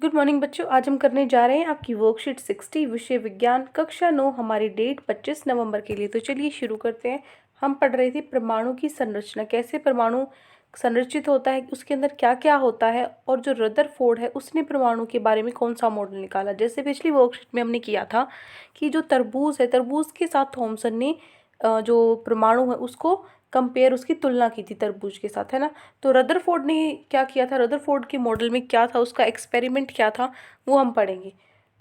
Good morning बच्चों। आज हम करने जा रहे हैं आपकी वर्कशीट 60 विषय विज्ञान कक्षा 9। हमारी डेट 25 नवंबर के लिए। तो चलिए शुरू करते हैं। हम पढ़ रहे थे परमाणु की संरचना, कैसे परमाणु संरचित होता है, उसके अंदर क्या क्या होता है, और जो रदरफोर्ड है उसने परमाणु के बारे में कौन सा मॉडल निकाला। जैसे पिछली वर्कशीट में हमने किया था कि जो तरबूज है, तरबूज के साथ थॉमसन ने जो परमाणु है उसको कंपेयर, उसकी तुलना की थी तरबूज के साथ, है ना। तो रदरफोर्ड ने क्या किया था, रदरफोर्ड के मॉडल में क्या था, उसका एक्सपेरिमेंट क्या था, वो हम पढ़ेंगे।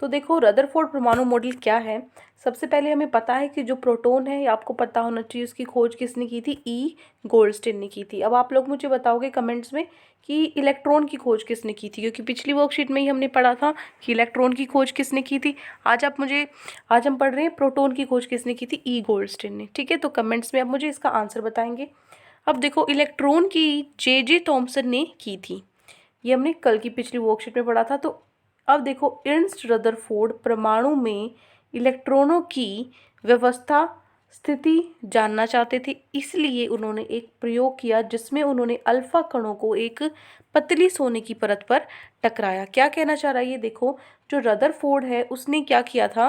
तो देखो रदरफोर्ड परमाणु मॉडल क्या है। सबसे पहले हमें पता है कि जो प्रोटॉन है, ये आपको पता होना चाहिए, उसकी खोज किसने की थी, ई गोल्डस्टीन ने की थी। अब आप लोग मुझे बताओगे कमेंट्स में कि इलेक्ट्रॉन की खोज किसने की थी, क्योंकि पिछली वर्कशीट में ही हमने पढ़ा था कि इलेक्ट्रॉन की खोज किसने की थी। आज हम पढ़ रहे हैं प्रोटॉन की खोज किसने की थी, ई गोल्डस्टीन ने। ठीक है, तो कमेंट्स में आप मुझे इसका आंसर बताएंगे। अब देखो इलेक्ट्रॉन की जे थॉमसन ने की थी, ये हमने कल की पिछली वर्कशीट में पढ़ा था। तो अब देखो अर्नस्ट रदरफोर्ड परमाणु में इलेक्ट्रॉनों की व्यवस्था स्थिति जानना चाहते थे, इसलिए उन्होंने एक प्रयोग किया जिसमें उन्होंने अल्फा कणों को एक पतली सोने की परत पर टकराया। क्या कहना चाह रहा है ये देखो, जो रदरफोर्ड है उसने क्या किया था,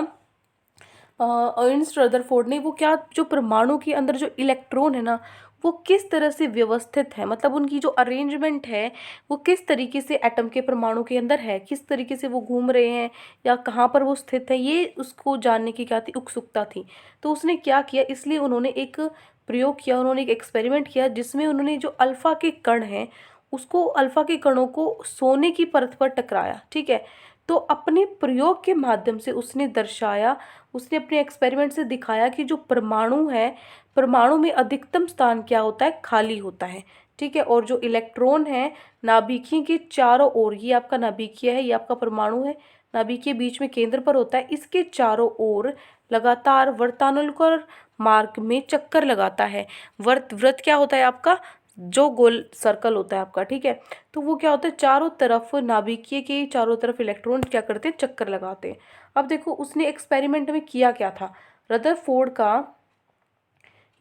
अर्नस्ट रदरफोर्ड ने, वो क्या, जो परमाणु के अंदर जो इलेक्ट्रॉन है ना, वो किस तरह से व्यवस्थित है, मतलब उनकी जो अरेंजमेंट है वो किस तरीके से एटम के परमाणु के अंदर है, किस तरीके से वो घूम रहे हैं या कहाँ पर वो स्थित है, ये उसको जानने की क्या थी, उत्सुकता थी। तो उसने क्या किया, इसलिए उन्होंने एक प्रयोग किया, उन्होंने एक एक्सपेरिमेंट किया जिसमें उन्होंने जो अल्फा के कण हैं उसको, अल्फा के कणों को सोने की परत पर टकराया। ठीक है, तो अपने प्रयोग के माध्यम से उसने दर्शाया, उसने अपने एक्सपेरिमेंट से दिखाया कि जो परमाणु है, परमाणु में अधिकतम स्थान क्या होता है, खाली होता है। ठीक है, और जो इलेक्ट्रॉन है नाभिकीय के चारों ओर, ये आपका नाभिकीय है, ये आपका परमाणु है, नाभिकीय बीच में केंद्र पर होता है, इसके चारों ओर लगातार वर्तानुलकर मार्ग में चक्कर लगाता है। व्रत क्या होता है आपका, जो गोल सर्कल होता है आपका। ठीक है, तो वो क्या होता है, चारों तरफ नाभिकीय के चारों तरफ इलेक्ट्रॉन क्या करते हैं, चक्कर लगाते हैं। अब देखो उसने एक्सपेरिमेंट में किया क्या था, रदरफोर्ड का,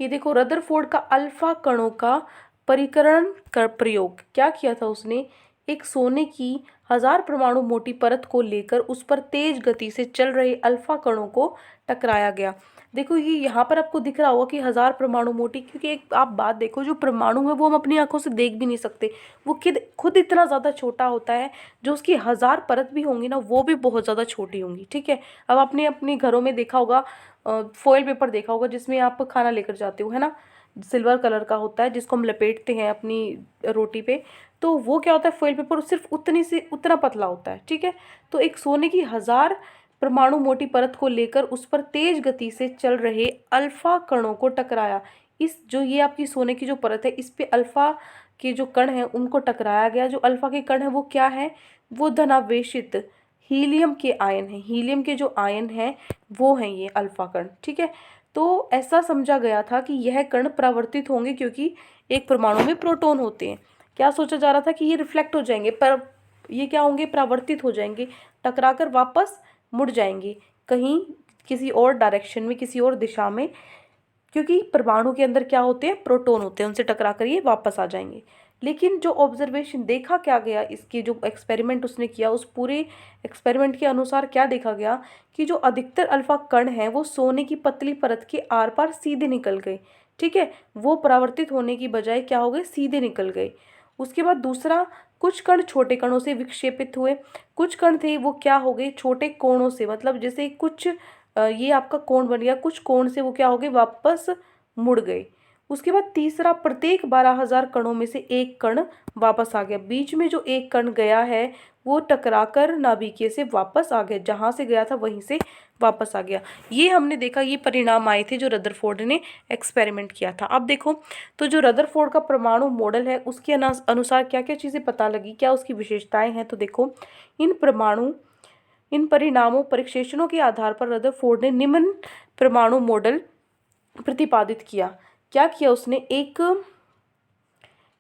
ये देखो रदरफोर्ड का अल्फा कणों का परिकरण कर प्रयोग क्या किया था उसने, एक सोने की 1000 परमाणु मोटी परत को लेकर उस पर तेज गति से चल रहे अल्फा कणों को टकराया गया। देखो ये यहाँ पर आपको दिख रहा होगा कि 1000 परमाणु मोटी, क्योंकि एक आप बात देखो, जो परमाणु है वो हम अपनी आंखों से देख भी नहीं सकते, वो खुद इतना ज़्यादा छोटा होता है, जो उसकी 1000 परत भी होंगी ना वो भी बहुत ज़्यादा छोटी होंगी। ठीक है, अब आपने अपने घरों में देखा होगा, फॉइल पेपर देखा होगा जिसमें आप खाना लेकर जाते हो, है ना, सिल्वर कलर का होता है जिसको हम लपेटते हैं अपनी रोटी पे। तो वो क्या होता है, फॉइल पेपर सिर्फ उतना पतला होता है। ठीक है, तो एक सोने की 1000 परमाणु मोटी परत को लेकर उस पर तेज गति से चल रहे अल्फा कणों को टकराया। इस जो ये आपकी सोने की जो परत है, इस पे अल्फा के जो कण हैं उनको टकराया गया। जो अल्फा के कण है वो क्या है, वो धनावेशित हीलियम के आयन हैं, हीलियम के जो आयन हैं वो हैं ये अल्फा कण। ठीक है, तो ऐसा समझा गया था कि यह कण परावर्तित होंगे, क्योंकि एक परमाणु में प्रोटॉन होते हैं। क्या सोचा जा रहा था कि ये रिफ्लेक्ट हो जाएंगे, पर ये क्या होंगे, परावर्तित हो जाएंगे, टकराकर वापस मुड़ जाएंगे कहीं, किसी और डायरेक्शन में, किसी और दिशा में, क्योंकि परमाणु के अंदर क्या होते हैं, प्रोटॉन होते हैं, उनसे टकरा कर ये वापस आ जाएंगे। लेकिन जो ऑब्जर्वेशन देखा क्या गया, इसके जो एक्सपेरिमेंट उसने किया, उस पूरे एक्सपेरिमेंट के अनुसार क्या देखा गया कि जो अधिकतर अल्फा कण हैं वो सोने की पतली परत के आर पार सीधे निकल गए। ठीक है, वो परावर्तित होने की बजाय क्या हो गए, सीधे निकल गए। उसके बाद दूसरा, कुछ कण छोटे कणों से विक्षेपित हुए, कुछ कण थे वो क्या हो गए, छोटे कोणों से, मतलब जैसे कुछ ये आपका कोण बन गया, कुछ कोण से वो क्या हो गए, वापस मुड़ गए। उसके बाद तीसरा, प्रत्येक 12,000 कणों में से एक कण वापस आ गया। बीच में जो एक कण गया है वो टकराकर नाभिकीय से वापस आ गया, जहाँ से गया था वहीं से वापस आ गया। ये हमने देखा, ये परिणाम आए थे जो रदरफोर्ड ने एक्सपेरिमेंट किया था। अब देखो, तो जो रदरफोर्ड का परमाणु मॉडल है उसके अनुसार क्या क्या चीज़ें पता लगी, क्या उसकी विशेषताएं हैं। तो देखो, इन परिणामों परीक्षणों के आधार पर रदरफोर्ड ने निम्न परमाणु मॉडल प्रतिपादित किया। क्या किया उसने,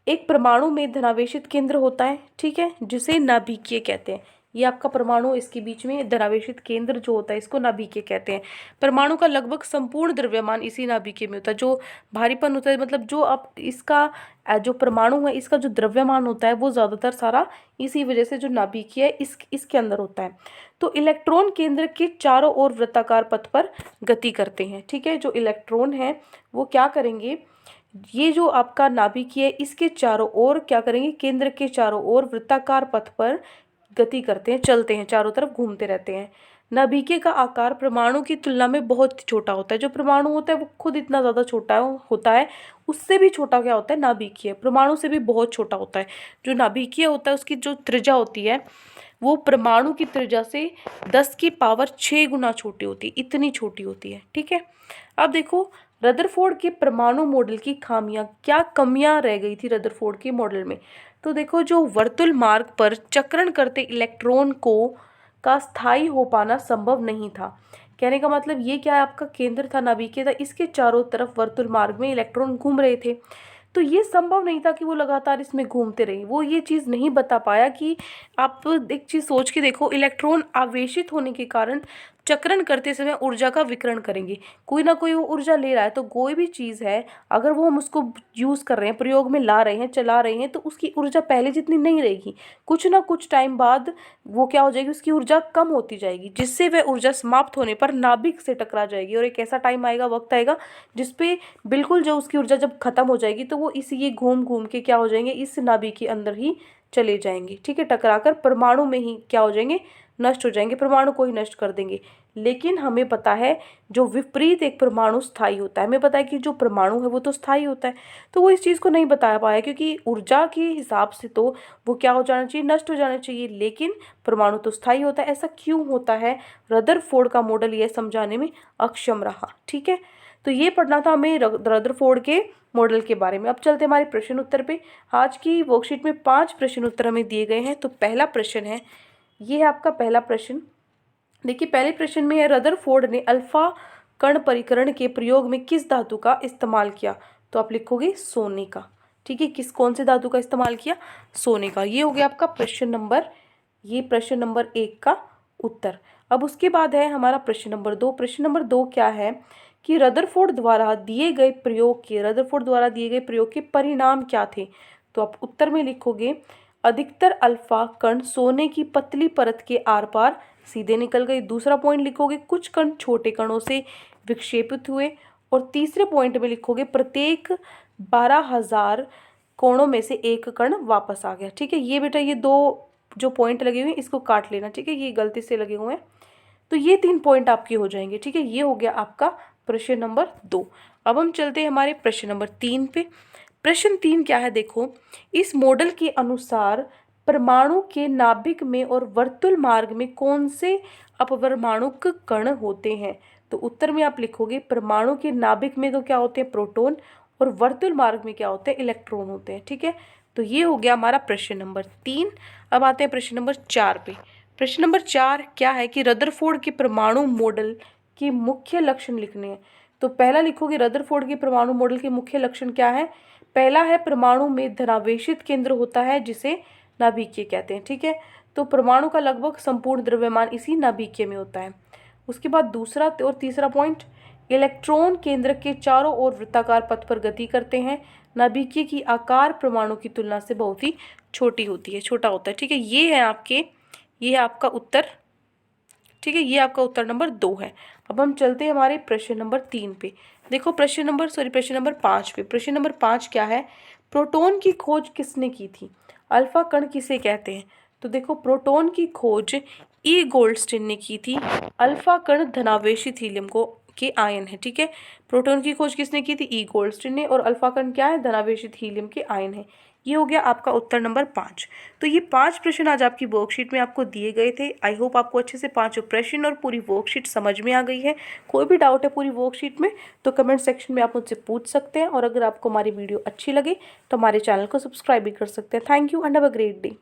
एक परमाणु में धनावेशित केंद्र होता है, ठीक है, जिसे नाभिकीय कहते हैं। ये आपका परमाणु, इसके बीच में धनावेशित केंद्र जो होता है इसको नाभिकीय कहते हैं। परमाणु का लगभग संपूर्ण द्रव्यमान इसी नाभिकीय में होता है। जो भारीपन होता है, मतलब जो आप इसका जो परमाणु है इसका जो द्रव्यमान होता है वो ज़्यादातर सारा इसी वजह से जो नाभिकीय है इसके अंदर होता है। तो इलेक्ट्रॉन केंद्र के चारों ओर वृत्ताकार पथ पर गति करते हैं। ठीक है, जो इलेक्ट्रॉन है वो क्या करेंगे, ये जो आपका नाभिकीय है इसके चारों ओर क्या करेंगे, केंद्र के चारों ओर वृत्ताकार पथ पर गति करते हैं, चलते हैं, चारों तरफ घूमते रहते हैं। नाभिकीय का आकार परमाणु की तुलना में बहुत छोटा होता है। जो परमाणु होता है वो खुद इतना ज़्यादा छोटा होता है, उससे भी छोटा क्या होता है, नाभिकीय, परमाणु से भी बहुत छोटा होता है। जो नाभिकीय होता है उसकी जो त्रिज्या होती है वो परमाणु की त्रिज्या से 10 की पावर 6 गुना छोटी होती है, इतनी छोटी होती है। ठीक है, अब देखो रदरफोर्ड के परमाणु मॉडल की खामियां, क्या कमियां रह गई थी रदरफोर्ड के मॉडल में। तो देखो, जो वर्तुल मार्ग पर चक्रण करते इलेक्ट्रॉन का स्थायी हो पाना संभव नहीं था। कहने का मतलब ये क्या है, आपका केंद्र था, नाभिकीय था, इसके चारों तरफ वर्तुल मार्ग में इलेक्ट्रॉन घूम रहे थे, तो ये संभव नहीं था कि वो लगातार इसमें घूमते रहे। वो ये चीज़ नहीं बता पाया कि आप एक चीज़ सोच के देखो, इलेक्ट्रॉन आवेशित होने के कारण चक्रण करते समय ऊर्जा का विकिरण करेंगे, कोई ना कोई वो ऊर्जा ले रहा है। तो कोई भी चीज़ है अगर वो हम उसको यूज़ कर रहे हैं, प्रयोग में ला रहे हैं, चला रहे हैं, तो उसकी ऊर्जा पहले जितनी नहीं रहेगी, कुछ ना कुछ टाइम बाद वो क्या हो जाएगी, उसकी ऊर्जा कम होती जाएगी, जिससे वह ऊर्जा समाप्त होने पर नाभिक से टकरा जाएगी। और एक ऐसा टाइम आएगा, वक्त आएगा जिसपे बिल्कुल जो उसकी ऊर्जा जब खत्म हो जाएगी तो वो इसी ये घूम घूम के क्या हो जाएंगे, इस नाभिक के अंदर ही चले जाएंगे। ठीक है, टकराकर परमाणु में ही क्या हो जाएंगे, नष्ट हो जाएंगे, परमाणु को ही नष्ट कर देंगे। लेकिन हमें पता है जो विपरीत एक परमाणु स्थायी होता है, हमें पता है कि जो परमाणु है वो तो स्थायी होता है, तो वो इस चीज़ को नहीं बता पाया क्योंकि ऊर्जा के हिसाब से तो वो क्या हो जाना चाहिए, नष्ट हो जाना चाहिए, लेकिन परमाणु तो स्थायी होता है। ऐसा क्यों होता है, रदरफोर्ड का मॉडल यह समझाने में अक्षम रहा। ठीक है, तो ये पढ़ना था हमें रदरफोर्ड के मॉडल के बारे में। अब चलते हमारे प्रश्न उत्तर पे। आज की वर्कशीट में 5 प्रश्न उत्तर हमें दिए गए हैं। तो पहला प्रश्न है, ये है आपका पहला प्रश्न। देखिए, पहले प्रश्न में है, रदरफोर्ड ने अल्फा कण परिकरण के प्रयोग में किस धातु का इस्तेमाल किया। तो आप लिखोगे सोने का। ठीक है, कौन से धातु का इस्तेमाल किया, सोने का। ये हो गया आपका प्रश्न नंबर 1 का उत्तर। अब उसके बाद है हमारा प्रश्न नंबर 2। प्रश्न नंबर 2 क्या है कि रदरफोर्ड द्वारा दिए गए प्रयोग के परिणाम क्या थे। तो आप उत्तर में लिखोगे, अधिकतर अल्फा कण सोने की पतली परत के आर पार सीधे निकल गए। दूसरा पॉइंट लिखोगे, कुछ कण छोटे कणों से विक्षेपित हुए। और तीसरे पॉइंट में लिखोगे, प्रत्येक 12,000 कोणों में से एक कण वापस आ गया। ठीक है, ये बेटा ये 2 जो पॉइंट लगे हुए हैं इसको काट लेना। ठीक है, ये गलती से लगे हुए हैं, तो ये 3 पॉइंट आपके हो जाएंगे। ठीक है, ये हो गया आपका प्रश्न नंबर 2। अब हम चलते हैं हमारे प्रश्न नंबर 3 पे। प्रश्न 3 क्या है, देखो, इस मॉडल के अनुसार परमाणु के नाभिक में और वर्तुल मार्ग में कौन से अपपरमाणुक कण होते हैं। तो उत्तर में आप लिखोगे, परमाणु के नाभिक में तो क्या होते हैं, प्रोटॉन, और वर्तुल मार्ग में क्या होते हैं, इलेक्ट्रॉन होते हैं। ठीक है, तो ये हो गया हमारा प्रश्न नंबर 3। अब आते हैं प्रश्न नंबर 4 पे। प्रश्न नंबर 4 क्या है कि रदरफोर्ड के परमाणु मॉडल के मुख्य लक्षण लिखने हैं। तो पहला लिखोगे, रदरफोर्ड के परमाणु मॉडल के मुख्य लक्षण क्या है। पहला है, परमाणु में धनावेशित केंद्र होता है जिसे नाभिकीय कहते हैं। ठीक है, तो परमाणु का लगभग संपूर्ण द्रव्यमान इसी नाभिकीय में होता है। उसके बाद दूसरा और तीसरा पॉइंट, इलेक्ट्रॉन केंद्र के चारों ओर वृत्ताकार पथ पर गति करते हैं। नाभिकीय की आकार परमाणु की तुलना से बहुत ही छोटा होता है। ठीक है, ये है आपका उत्तर। ठीक है, ये आपका उत्तर नंबर 2 है। अब हम चलते हैं हमारे प्रश्न नंबर 3 पे। देखो, प्रश्न नंबर 5 पे। प्रश्न नंबर 5 क्या है, प्रोटॉन की खोज किसने की थी, अल्फा कण किसे कहते हैं। तो देखो, प्रोटॉन की खोज ई गोल्डस्टीन ने की थी। अल्फा कण धनावेशित हीलियम के आयन है। ठीक है, प्रोटॉन की खोज किसने की थी, ई गोल्डस्टीन ने, और अल्फा कण क्या है, धनावेशित हीलियम के आयन है। ये हो गया आपका उत्तर नंबर 5। तो ये 5 प्रश्न आज आपकी वर्कशीट में आपको दिए गए थे। आई होप आपको अच्छे से 5 प्रश्न और पूरी वर्कशीट समझ में आ गई है। कोई भी डाउट है पूरी वर्कशीट में तो कमेंट सेक्शन में आप मुझसे पूछ सकते हैं। और अगर आपको हमारी वीडियो अच्छी लगे तो हमारे चैनल को सब्सक्राइब भी कर सकते हैं। Thank you and have a great day.